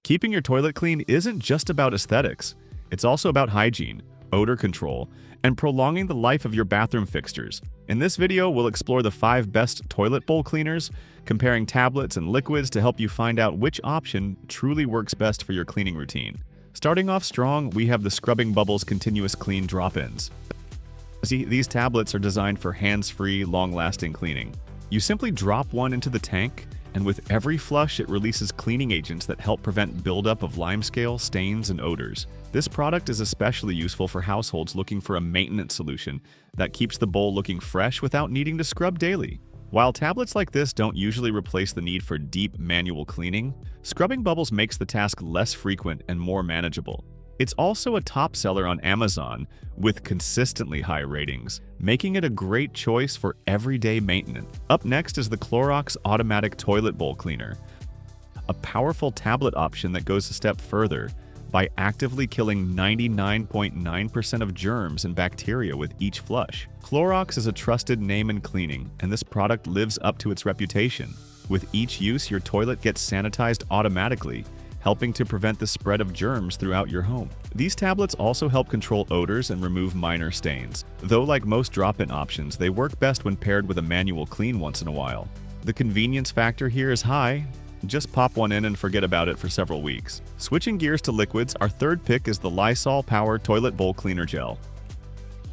Keeping your toilet clean isn't just about aesthetics. It's also about hygiene, odor control, and prolonging the life of your bathroom fixtures. In this video, we'll explore the 5 best toilet bowl cleaners, comparing tablets and liquids to help you find out which option truly works best for your cleaning routine. Starting off strong, we have the Scrubbing Bubbles Continuous Clean Drop-Ins. These tablets are designed for hands-free, long-lasting cleaning. You simply drop one into the tank, and with every flush, it releases cleaning agents that help prevent buildup of limescale, stains, and odors. This product is especially useful for households looking for a maintenance solution that keeps the bowl looking fresh without needing to scrub daily. While tablets like this don't usually replace the need for deep manual cleaning, Scrubbing Bubbles makes the task less frequent and more manageable. It's also a top seller on Amazon with consistently high ratings, making it a great choice for everyday maintenance. Up next is the Clorox Automatic Toilet Bowl Cleaner, a powerful tablet option that goes a step further by actively killing 99.9% of germs and bacteria with each flush. Clorox is a trusted name in cleaning, and this product lives up to its reputation. With each use, your toilet gets sanitized automatically, helping to prevent the spread of germs throughout your home. These tablets also help control odors and remove minor stains. Though like most drop-in options, they work best when paired with a manual clean once in a while. The convenience factor here is high. Just pop one in and forget about it for several weeks. Switching gears to liquids, our third pick is the Lysol Power Toilet Bowl Cleaner Gel.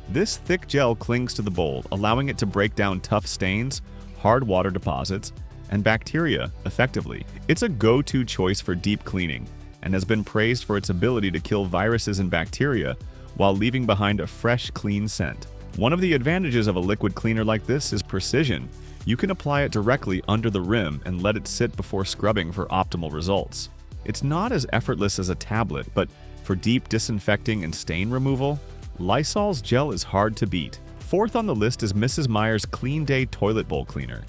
This thick gel clings to the bowl, allowing it to break down tough stains, hard water deposits, and bacteria effectively. It's a go-to choice for deep cleaning and has been praised for its ability to kill viruses and bacteria while leaving behind a fresh, clean scent. One of the advantages of a liquid cleaner like this is precision. You can apply it directly under the rim and let it sit before scrubbing for optimal results. It's not as effortless as a tablet, but for deep disinfecting and stain removal, Lysol's gel is hard to beat. Fourth on the list is Mrs. Meyer's Clean Day Toilet Bowl Cleaner,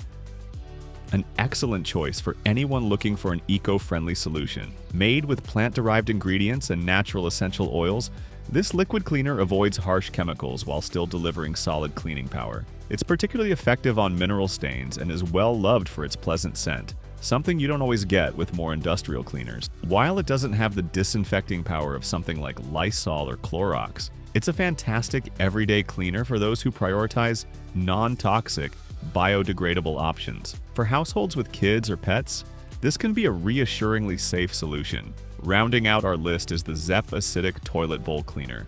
an excellent choice for anyone looking for an eco-friendly solution. Made with plant-derived ingredients and natural essential oils, this liquid cleaner avoids harsh chemicals while still delivering solid cleaning power. It's particularly effective on mineral stains and is well loved for its pleasant scent, something you don't always get with more industrial cleaners. While it doesn't have the disinfecting power of something like Lysol or Clorox, it's a fantastic everyday cleaner for those who prioritize non-toxic, biodegradable options. For households with kids or pets, this can be a reassuringly safe solution. Rounding out our list is the Zep Acidic Toilet Bowl Cleaner,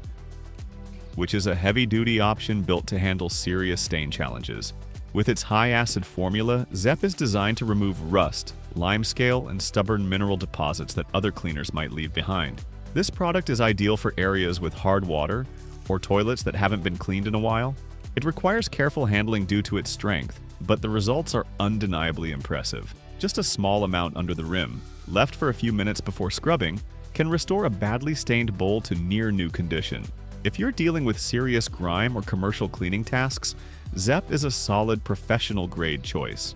which is a heavy-duty option built to handle serious stain challenges. With its high-acid formula, Zep is designed to remove rust, limescale, and stubborn mineral deposits that other cleaners might leave behind. This product is ideal for areas with hard water or toilets that haven't been cleaned in a while. It requires careful handling due to its strength, but the results are undeniably impressive. Just a small amount under the rim, left for a few minutes before scrubbing, can restore a badly stained bowl to near-new condition. If you're dealing with serious grime or commercial cleaning tasks, Zep is a solid professional-grade choice.